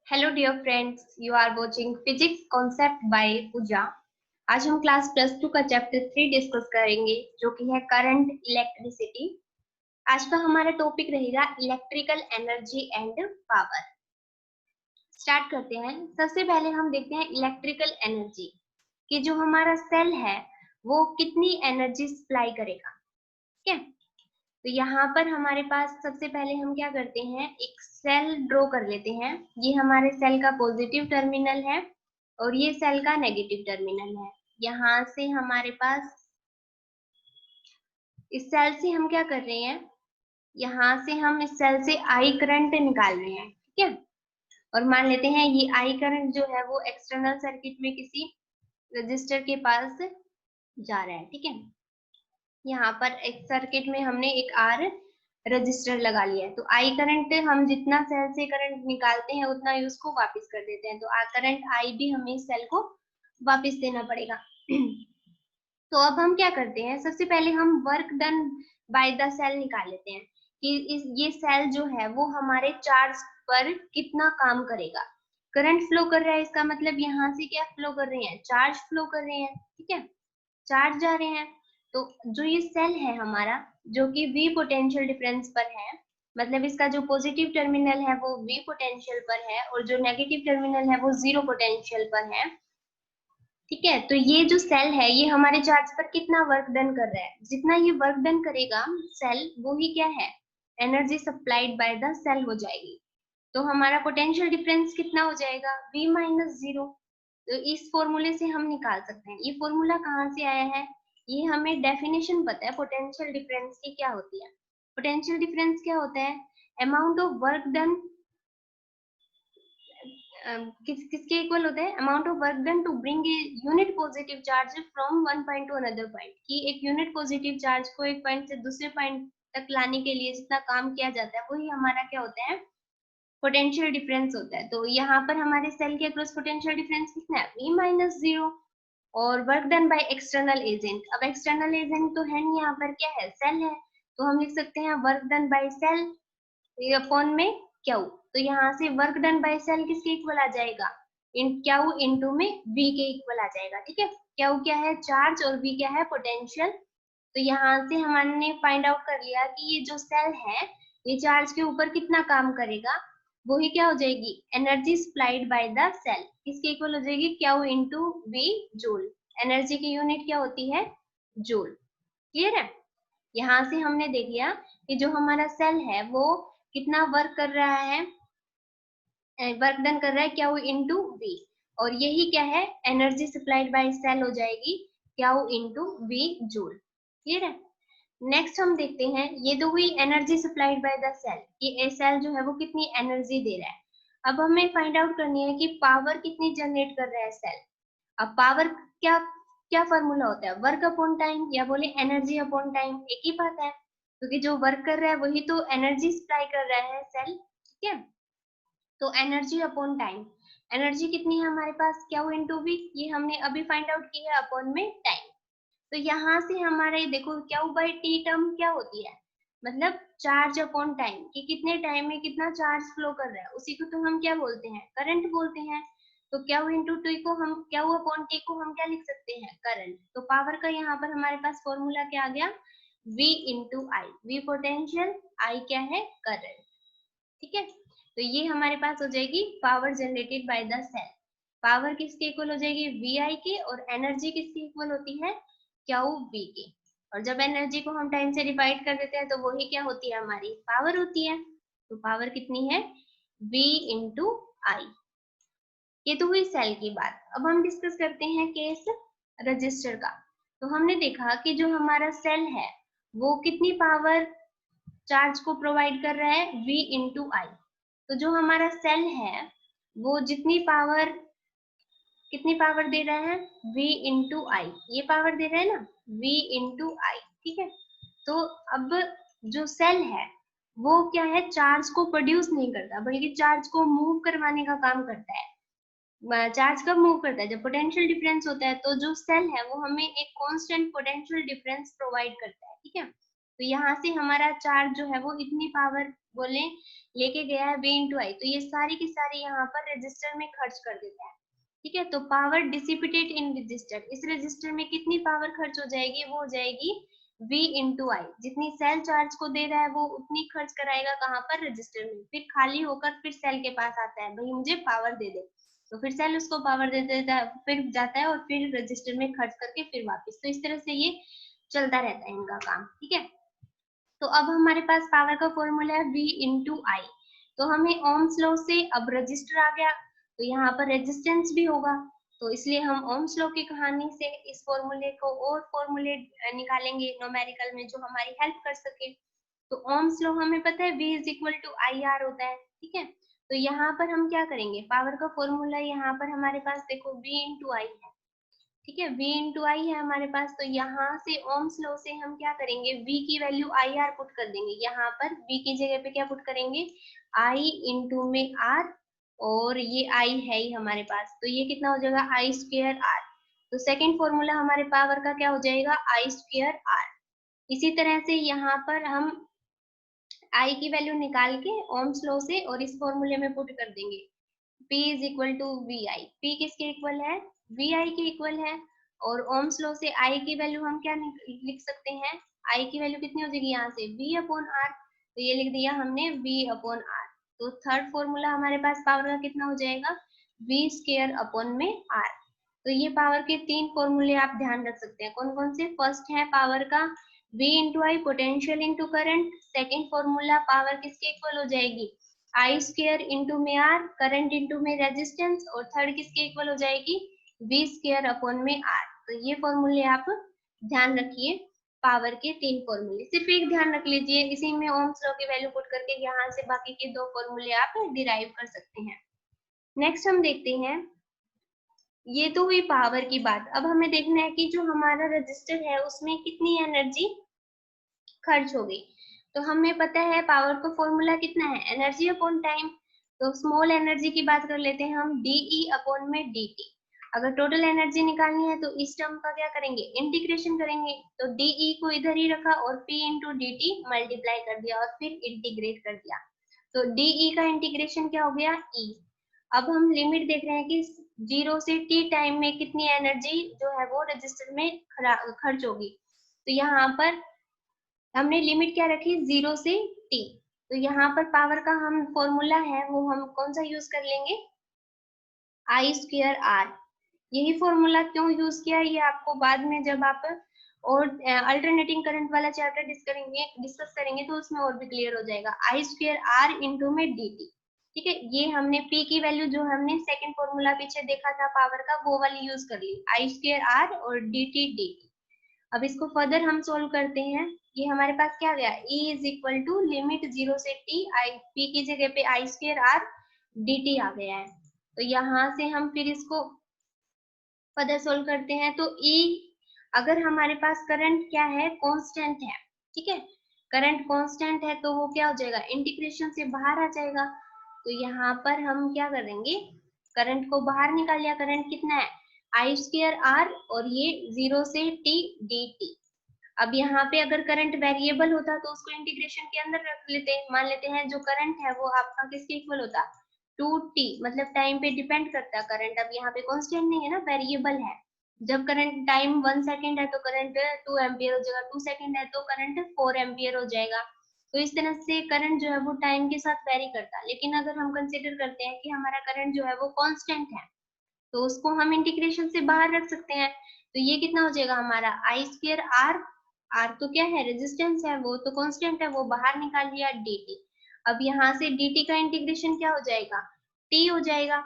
Hello dear friends, you are watching physics concept by Pooja. आज हम class +2 का chapter 3 discuss करेंगे जो कि है करंट इलेक्ट्रिसिटी। आज का हमारा टॉपिक रहेगा electrical energy and power. Start करते हैं। सबसे पहले हम देखते हैं इलेक्ट्रिकल एनर्जी कि जो हमारा सेल है वो कितनी एनर्जी सप्लाई करेगा। ठीक है, तो यहाँ पर हमारे पास सबसे पहले हम क्या करते हैं, एक सेल ड्रॉ कर लेते हैं। ये हमारे सेल का पॉजिटिव टर्मिनल है और ये सेल का नेगेटिव टर्मिनल है। यहाँ से हमारे पास इस सेल से हम क्या कर रहे हैं, यहाँ से हम इस सेल से आई करंट निकाल रहे हैं। ठीक है, और मान लेते हैं ये आई करंट जो है वो एक्सटर्नल सर्किट में किसी रजिस्टर के पास जा रहा है। ठीक है, यहाँ पर एक सर्किट में हमने एक आर रजिस्टर लगा लिया है, तो आई करंट हम जितना सेल से करंट निकालते हैं उतना ही उसको वापस कर देते हैं, तो करंट आई भी हमें इस सेल को वापस देना पड़ेगा। तो अब हम क्या करते हैं, सबसे पहले हम work done by the cell निकाल लेते हैं कि ये सेल जो है वो हमारे चार्ज पर कितना काम करेगा। करंट फ्लो कर रहा है, इसका मतलब यहाँ से क्या फ्लो कर रहे हैं, चार्ज फ्लो कर रहे हैं। ठीक है, चार्ज जा रहे हैं। तो जो ये सेल है हमारा जो कि V पोटेंशियल डिफरेंस पर है, मतलब इसका जो पॉजिटिव टर्मिनल है वो V पोटेंशियल पर है और जो नेगेटिव टर्मिनल है वो 0 पोटेंशियल पर है। ठीक है, तो ये जो सेल है ये हमारे चार्ज पर कितना वर्क डन कर रहा है, जितना ये वर्क डन करेगा सेल वो ही क्या है, energy supplied by the cell हो जाएगी। तो हमारा पोटेंशियल डिफरेंस कितना हो जाएगा, V-0। तो इस फॉर्मूले से हम निकाल सकते हैं। ये फॉर्मूला कहाँ से आया है, ये हमें डेफिनेशन पता है पोटेंशियल डिफरेंस की क्या होती है। पोटेंशियल डिफरेंस क्या होता है, अमाउंट ऑफ वर्क डन किसके इक्वल होता है, amount of work done to bring a unit positive charge from one point to another point, कि एक यूनिट पॉजिटिव चार्ज को एक पॉइंट से दूसरे पॉइंट तक लाने के लिए जितना काम किया जाता है वही हमारा क्या होता है, पोटेंशियल डिफरेंस होता है। तो यहाँ पर हमारे सेल के अक्रॉस पोटेंशियल डिफरेंस कितना है, V-0। और work done by external agent, अब एक्सटर्नल एजेंट तो है नहीं, यहाँ पर क्या है, सेल है, तो हम लिख सकते हैं work done by cell upon में क्यू। तो यहाँ से वर्क डन बाय सेल किसके इक्वल आ जाएगा, इन क्यू इनटू में V के इक्वल आ जाएगा। ठीक है, क्यू क्या है, चार्ज, और V क्या है, पोटेंशियल। तो यहाँ से हमने फाइंड आउट कर लिया कि ये जो सेल है ये चार्ज के ऊपर कितना काम करेगा, वो ही क्या हो जाएगी, energy supplied by the cell, किसके इक्वल हो जाएगी, Q into V, joule. Energy की यूनिट क्या होती है, जूल। क्लियर है, यहाँ से हमने देख लिया कि जो हमारा सेल है वो कितना वर्क कर रहा है, वर्क डन कर रहा है क्यू इनटू V, और यही क्या है, एनर्जी सप्लाइड बाय सेल हो जाएगी Q into V, joule. Clear है, नेक्स्ट हम देखते हैं, ये तो हुई energy supplied by the cell, ये सेल जो है वो कितनी एनर्जी दे रहा है। अब हमें फाइंड आउट करनी है कि पावर कितनी जनरेट कर रहा है सेल। अब पावर क्या क्या फॉर्मूला होता है, वर्क अपॉन टाइम या बोले एनर्जी अपॉन टाइम, एक ही बात है, क्योंकि जो वर्क कर रहा है वही तो एनर्जी सप्लाई कर रहा है सेल। ठीक है, तो एनर्जी अपॉन टाइम, एनर्जी कितनी है हमारे पास, क्यू इनटू V, ये हमने अभी फाइंड आउट की है, अपॉन में टाइम। तो यहाँ से हमारे देखो क्यू बाई टी टर्म क्या होती है, मतलब चार्ज अपॉन टाइम, कि कितने टाइम में कितना चार्ज फ्लो कर रहा है, उसी को तो हम क्या बोलते हैं, करंट बोलते हैं। तो क्यू इंटू टी को हम, क्यू अपॉन टी को हम क्या लिख सकते हैं, करंट। तो पावर का यहाँ पर हमारे पास फॉर्मूला क्या आ गया, V into I, V potential, I क्या है, करंट। ठीक है, तो ये हमारे पास हो जाएगी power generated by the cell. Power किसके इक्वल हो जाएगी, VI के, और एनर्जी किसकी इक्वल होती है, क्यू V के। और जब एनर्जी को हम टाइम से डिवाइड कर देते हैं तो वही क्या होती है, हमारी पावर होती है। तो पावर कितनी है, V इंटू आई। ये तो हुई सेल की बात। अब हम डिस्कस करते हैं केस रजिस्टर का। तो हमने देखा कि जो हमारा सेल है वो कितनी पावर चार्ज को प्रोवाइड कर रहा है, V इंटू आई। तो जो हमारा सेल है वो जितनी पावर, कितनी पावर दे रहा है, V इंटू आई, ये पावर दे रहा है ना, V इंटू आई। ठीक है, तो अब जो सेल है वो क्या है, चार्ज को प्रोड्यूस नहीं करता बल्कि चार्ज को मूव करवाने का काम करता है। चार्ज कब मूव करता है, जब पोटेंशियल डिफरेंस होता है। तो जो सेल है वो हमें एक कांस्टेंट पोटेंशियल डिफरेंस प्रोवाइड करता है। ठीक है, तो यहाँ से हमारा चार्ज जो है वो इतनी पावर बोले लेके गया है V इंटू आई, तो ये सारी की सारी यहाँ पर रजिस्टर में खर्च कर देता है। ठीक है, तो पावर डिसिपेटेड इन रजिस्टर, इस रजिस्टर में कितनी पावर खर्च हो जाएगी, वो हो जाएगी V इंटू आई। जितनी सेल चार्ज को दे रहा है वो उतनी खर्च कराएगा कहाँ पर, रजिस्टर में। फिर खाली होकर फिर सेल के पास आता है, भाई मुझे पावर दे दे, तो फिर सेल उसको पावर दे देता है, फिर जाता है और फिर रजिस्टर में खर्च करके फिर वापस। तो इस तरह से ये चलता रहता है इनका काम। ठीक है, तो अब हमारे पास पावर का फॉर्मूला है V इंटू आई। तो हमें ओम्स लॉ से अब रजिस्टर आ गया, तो यहाँ पर रेजिस्टेंस भी होगा, तो इसलिए हम ओम्स लॉ की कहानी से इस फॉर्मूले को और फॉर्मूले निकालेंगे न्यूमेरिकल में जो हमारी हेल्प कर सके। तो ओम्स लॉ हमें पता है V is equal to I R होता है। ठीक है, तो यहाँ पर हम क्या करेंगे, पावर का फॉर्मूला यहाँ पर हमारे पास देखो V इंटू आई है। ठीक है, V इंटू आई है हमारे पास, तो यहाँ से ओम्स लॉ से हम क्या करेंगे, V की वैल्यू आई आर पुट कर देंगे। यहाँ पर V की जगह पे क्या पुट करेंगे, I इंटू में R, और ये I है ही हमारे पास, तो ये कितना हो जाएगा, I स्क्वेयर R। तो सेकेंड फॉर्मूला हमारे पावर का क्या हो जाएगा, I स्क्वेयर R। इसी तरह से यहाँ पर हम I की वैल्यू निकाल के ओम्स लॉ से और इस फॉर्मूले में पुट कर देंगे, P is equal to V I. P किसके इक्वल है, वी आई के इक्वल है। और ओम्स लॉ से I की वैल्यू हम क्या लिख सकते हैं, I की वैल्यू कितनी हो जाएगी यहाँ से, V अपॉन R। तो ये लिख दिया हमने V अपॉन R। तो थर्ड फॉर्मूला हमारे पास पावर का कितना हो जाएगा, V स्क्वायर अपॉन में R। तो ये पावर के तीन फॉर्मूले आप ध्यान रख सकते हैं, कौन कौन से। फर्स्ट है पावर का V into I, potential into current. Second formula power किसके इक्वल हो जाएगी, आई स्क्वायर इंटू में आर, करंट इंटू में रेजिस्टेंस। और थर्ड किसके इक्वल हो जाएगी, V स्क्वायर अपॉन में R। तो ये फॉर्मूले आप ध्यान रखिए, पावर के तीन फॉर्मूले सिर्फ एक ध्यान रख लीजिए, इसी में ओम्स लॉ की वैल्यू पुट करके यहाँ से बाकी के दो फॉर्मूले आप डिराइव कर सकते हैं। नेक्स्ट हम देखते हैं, ये तो हुई पावर की बात। अब हमें देखना है कि जो हमारा रजिस्टर है उसमें कितनी एनर्जी खर्च हो गई। तो हमें पता है पावर का फॉर्मूला कितना है, एनर्जी अपॉन टाइम। तो स्मॉल एनर्जी की बात कर लेते हैं हम, डीई अपॉन में dt। अगर टोटल एनर्जी निकालनी है तो इस टर्म का क्या करेंगे, इंटीग्रेशन करेंगे। तो डीई को इधर ही रखा और p into D T multiply कर दिया और फिर इंटीग्रेट कर दिया। तो डीई का इंटीग्रेशन क्या हो गया, e। अब हम लिमिट देख रहे हैं कि 0 से t टाइम में कितनी एनर्जी जो है वो रजिस्टर में खर्च होगी। तो यहाँ पर हमने लिमिट क्या रखी, 0 से t। तो यहाँ पर पावर का हम फॉर्मूला है वो हम कौन सा यूज कर लेंगे, आई स्क्वेयर आर। यही फॉर्मूला क्यों यूज किया ये आपको बाद में जब आप और अल्टरनेटिंग करंट वाला चैप्टर डिस्कस करेंगे तो उसमें और भी क्लियर हो जाएगा। आई स्क्वेयर आर इंटू में डी टी। ठीक है, ये हमने P की वैल्यू जो हमने सेकंड फॉर्मूला पीछे देखा था पावर का, वो वाली यूज कर ली, आई स्क्वेयर आर और डी टी। अब इसको फर्दर हम सोल्व करते हैं। ये हमारे पास क्या गया, E is equal to limit 0 से t, आई p की जगह पे I square R d t आ गया है। तो यहाँ से हम फिर इसको फर्दर सोल्व करते हैं। तो E, अगर हमारे पास करंट क्या है, कांस्टेंट है। ठीक है, करंट कांस्टेंट है तो वो क्या हो जाएगा, इंटीग्रेशन से बाहर आ जाएगा। तो यहाँ पर हम क्या करेंगे, करंट को बाहर निकाल लिया। करंट कितना है, आई स्क्वेयर आर और ये 0 से t डी टी। अब यहाँ पे अगर करंट वेरिएबल होता तो उसको इंटीग्रेशन के अंदर रख लेते, मान लेते हैं जो करंट है वो आपका किसके इक्वल होता, 2t, मतलब टाइम पे डिपेंड करता करंट। अब यहाँ पे कांस्टेंट नहीं है ना, वेरिएबल है। जब करंट टाइम 1 सेकेंड है तो करंट 2 एम्पियर हो जाएगा, 2 सेकेंड है तो करंट 4 एम्पियर हो जाएगा। तो इस तरह से करंट जो है वो टाइम के साथ वेरी करता है। लेकिन अगर हम कंसिडर करते हैं कि हमारा करंट जो है वो कांस्टेंट है तो उसको हम इंटीग्रेशन से बाहर रख सकते हैं। तो ये कितना हो जाएगा हमारा, आई स्क्वेयर आर, आर तो क्या है, रेजिस्टेंस है, वो तो कांस्टेंट है, वो बाहर निकाल लिया dt। अब यहाँ से dt का इंटीग्रेशन क्या हो जाएगा, t हो जाएगा।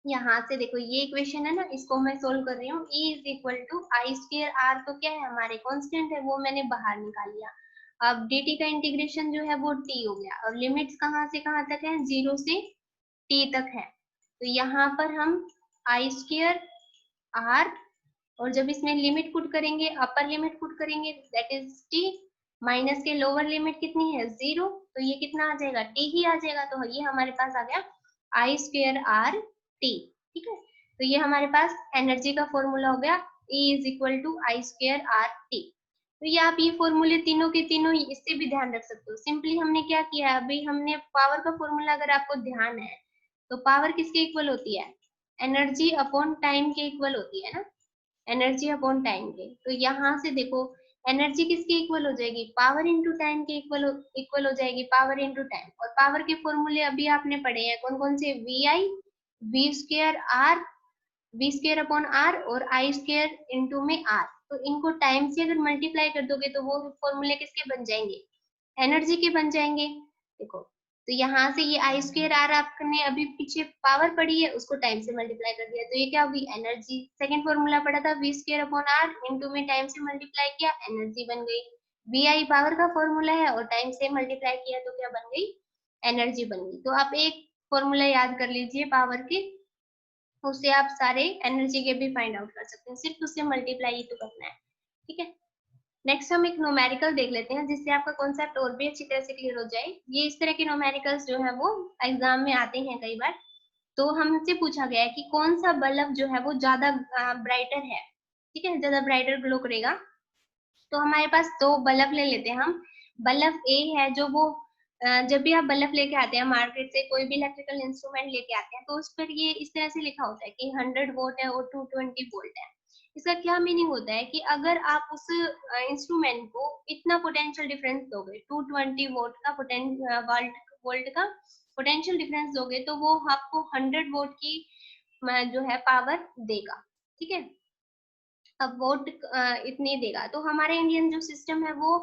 यहाँ से देखो ये इक्वेशन है ना, इसको मैं सोल्व कर रही हूँ। E is equal to I square R, तो क्या है हमारे कांस्टेंट है, वो मैंने बाहर निकाल लिया। अब dt का इंटीग्रेशन जो है वो t हो गया। और लिमिट्स कहाँ से कहाँ तक है, 0 से t तक है। तो यहाँ पर हम आई स्क्वेयर आर, और जब इसमें लिमिट पुट करेंगे, अपर लिमिट पुट करेंगे दैट इज t, माइनस के लोअर लिमिट कितनी है, 0, तो ये कितना आ जाएगा, t ही आ जाएगा। तो ये हमारे पास आ गया आई स्क्वेयर आर टी। ठीक है, तो ये हमारे पास एनर्जी का फॉर्मूला हो गया, E is equal to I square R T. तो ये आप ये फॉर्मूले तीनों के तीनों इससे भी ध्यान रख सकते हो। सिंपली हमने क्या किया, अभी हमने पावर का फॉर्मूला अगर आपको ध्यान है तो पावर किसके इक्वल होती है, एनर्जी अपॉन टाइम के इक्वल होती है ना, एनर्जी अपॉन टाइम के। तो यहाँ से देखो एनर्जी किसके इक्वल हो जाएगी, पावर इंटू टाइम के इक्वल हो जाएगी, पावर इंटू टाइम। और पावर के फॉर्मूले अभी आपने पढ़े हैं कौन कौन से, V I, V square R, V square upon R और आई स्क्र इंटू में आर। तो इनको टाइम से अगर मल्टीप्लाई कर दोगे तो वो फॉर्मूले किसके बन जाएंगे, एनर्जी के बन जाएंगे। देखो तो यहाँ से ये आई स्क्र आर आपने अभी पीछे पावर पढ़ी है उसको टाइम से मल्टीप्लाई कर दिया तो ये क्या होगी, एनर्जी। सेकंड फॉर्मूला पढ़ा था V square upon R, into में टाइम से मल्टीप्लाई किया, एनर्जी बन गई। वी आई पावर का फॉर्मूला है और टाइम से मल्टीप्लाई किया तो क्या बन गई, एनर्जी बन गई। तो आप एक फॉर्मूला याद कर लीजिए पावर के, उससे आप सारे एनर्जी के भी फाइंड आउट कर सकते हैं, सिर्फ उससे मल्टीप्लाई ही तो करना है। ठीक है, नेक्स्ट हम एक न्यूमेरिकल देख लेते हैं जिससे आपका कॉन्सेप्ट और भी अच्छी तरह से क्लियर हो जाए। ये इस तरह के न्यूमेरिकल्स जो है वो एग्जाम में आते हैं कई बार। तो हमसे पूछा गया है कि कौन सा बल्ब जो है वो ज्यादा ब्राइटर है, ठीक है, ज्यादा ब्राइटर ग्लो करेगा। तो हमारे पास दो बल्ब ले लेते हैं हम। बल्ब ए है जो वो जब भी आप बल्ब लेके आते हैं मार्केट से, कोई भी इलेक्ट्रिकल इंस्ट्रूमेंट लेके आते हैं तो उस पर ये इस तरह से लिखा होता है कि 100 वोल्ट है और 220 वोल्ट है। इसका क्या मीनिंग होता है कि अगर आप उस इंस्ट्रूमेंट को इतना पोटेंशियल डिफरेंस दोगे, 220 वोल्ट का वोल्ट का पोटेंशियल डिफरेंस दोगे तो वो आपको 100 वोल्ट की जो है पावर देगा। ठीक है, अब वोट इतनी देगा। तो हमारे इंडियन जो सिस्टम है वो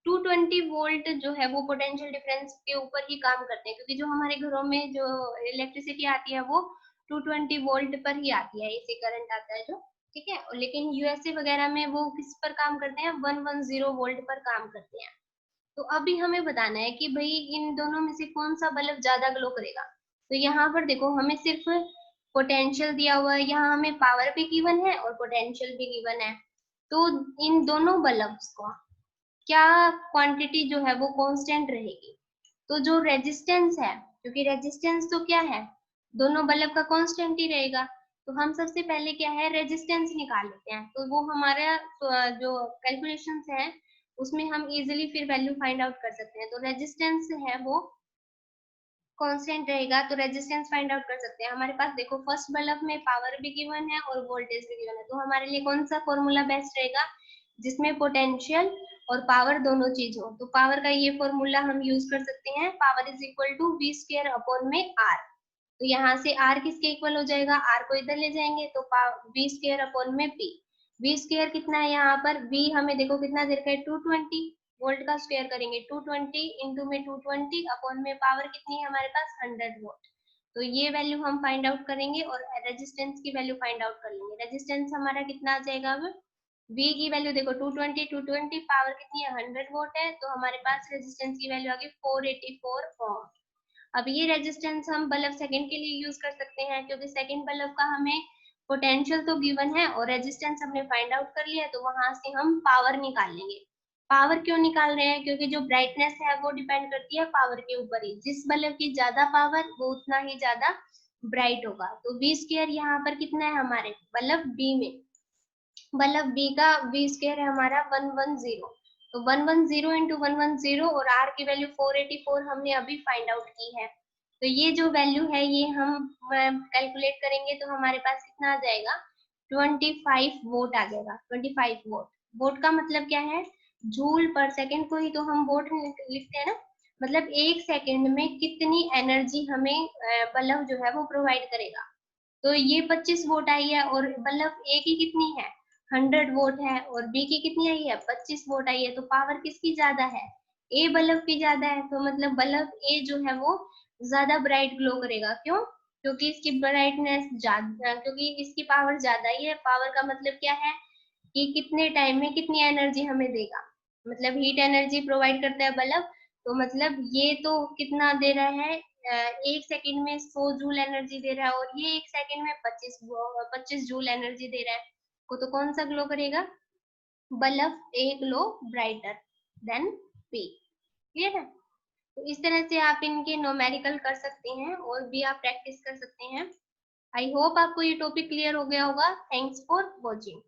220 वोल्ट जो है वो पोटेंशियल डिफरेंस के ऊपर ही काम करते हैं, क्योंकि जो हमारे घरों में जो इलेक्ट्रिसिटी आती है वो 220 वोल्ट पर ही आती है, एसी करंट आता है जो। ठीक है, लेकिन यूएसए वगैरह में वो किस पर काम करते हैं, 110 वोल्ट पर काम करते हैं। तो अभी हमें बताना है कि भाई इन दोनों में से कौन सा बल्ब ज्यादा ग्लो करेगा। तो यहाँ पर देखो हमें सिर्फ पोटेंशियल दिया हुआ है, यहाँ हमें पावर भी गिवन है और पोटेंशियल भी गिवन है। तो इन दोनों बल्ब्स को क्या क्वांटिटी जो है वो कांस्टेंट रहेगी, तो जो रेजिस्टेंस है, क्योंकि रेजिस्टेंस तो क्या है, दोनों बल्ब का कांस्टेंट ही रहेगा। तो हम सबसे पहले क्या है, रेजिस्टेंस निकाल लेते हैं। तो वो हमारा जो कैलकुलेशंस है उसमें हम इजीली फिर वैल्यू फाइंड आउट कर सकते हैं। तो रेजिस्टेंस है वो कांस्टेंट रहेगा, तो रेजिस्टेंस फाइंड आउट कर सकते हैं। हमारे पास देखो फर्स्ट बल्ब में पावर भी गिवन है और वोल्टेज भी गिवन है, तो हमारे लिए कौन सा फॉर्मूला बेस्ट रहेगा, जिसमें पोटेंशियल और पावर दोनों चीज हो। तो पावर का ये फॉर्मूला हम यूज कर सकते हैं, power is equal to V square upon में आर। तो यहाँ से आर किसके इक्वल हो जाएगा, आर को इधर ले जाएंगे तो वी स्क्वायर अपॉन में पी। वी स्क्वायर कितना है यहाँ पर, वी हमें देखो कितना दे रखा है, 220 वोल्ट का स्क्वायर करेंगे 220 इंटू में 220 अपॉन में पावर कितनी है हमारे पास 100 वोल्ट। तो ये वैल्यू हम फाइंड आउट करेंगे और रेजिस्टेंस की वैल्यू फाइंड आउट कर लेंगे। रेजिस्टेंस हमारा कितना आ जाएगा, अब V की वैल्यू देखो 220 पावर कितनी है 100 वोल्ट है, तो हमारे पास रेजिस्टेंस की वैल्यू आ गई 484 ओम। अब ये रेजिस्टेंस हम बल्ब सेकंड के लिए यूज कर सकते हैं, क्योंकि सेकंड बल्ब का हमें पोटेंशियल तो गिवन है और रेजिस्टेंस हमने फाइंड आउट कर लिया, तो वहां से हम पावर निकाल लेंगे। पावर क्यों निकाल रहे हैं, क्योंकि जो ब्राइटनेस है वो डिपेंड करती है पावर के ऊपर ही, जिस बल्ब की ज्यादा पावर वो उतना ही ज्यादा ब्राइट होगा। तो वी स्क्वायर यहाँ पर कितना है हमारे बल्ब बी में, बल्ब बी का वी स्क्वायर है हमारा 110। तो 110 इंटू 110 और आर की वैल्यू 484 हमने अभी फाइंड आउट की है। तो ये जो वैल्यू है ये हम कैलकुलेट करेंगे तो हमारे पास कितना आ जाएगा, 25 वोट आ जाएगा। 25 वोट, वोट का मतलब क्या है, जूल पर सेकंड को ही तो हम वोट लिखते हैं ना, मतलब एक सेकंड में कितनी एनर्जी हमें बल्ब जो है वो प्रोवाइड करेगा। तो ये 25 वोट आई है और बल्ब ए की कितनी है 100 वोट है और बी की कितनी आई है 25 वोट आई है, तो पावर किसकी ज्यादा है, ए बल्ब की ज्यादा है। तो मतलब बल्ब ए जो है वो ज्यादा ब्राइट ग्लो करेगा, क्यों, क्योंकि इसकी ब्राइटनेस ज्यादा, क्योंकि इसकी पावर ज्यादा ही है। पावर का मतलब क्या है कि कितने टाइम में कितनी एनर्जी हमें देगा, मतलब हीट एनर्जी प्रोवाइड करता है बल्ब। तो मतलब ये तो कितना दे रहा है, एक सेकंड में 100 जूल एनर्जी दे रहा है और ये एक सेकंड में 25 जूल एनर्जी दे रहा है। को तो कौन सा ग्लो करेगा, bulb A glow brighter than P. Clear है, तो इस तरह से आप इनके न्यूमेरिकल कर सकते हैं और भी आप प्रैक्टिस कर सकते हैं। आई होप आपको ये टॉपिक क्लियर हो गया होगा। Thanks for watching.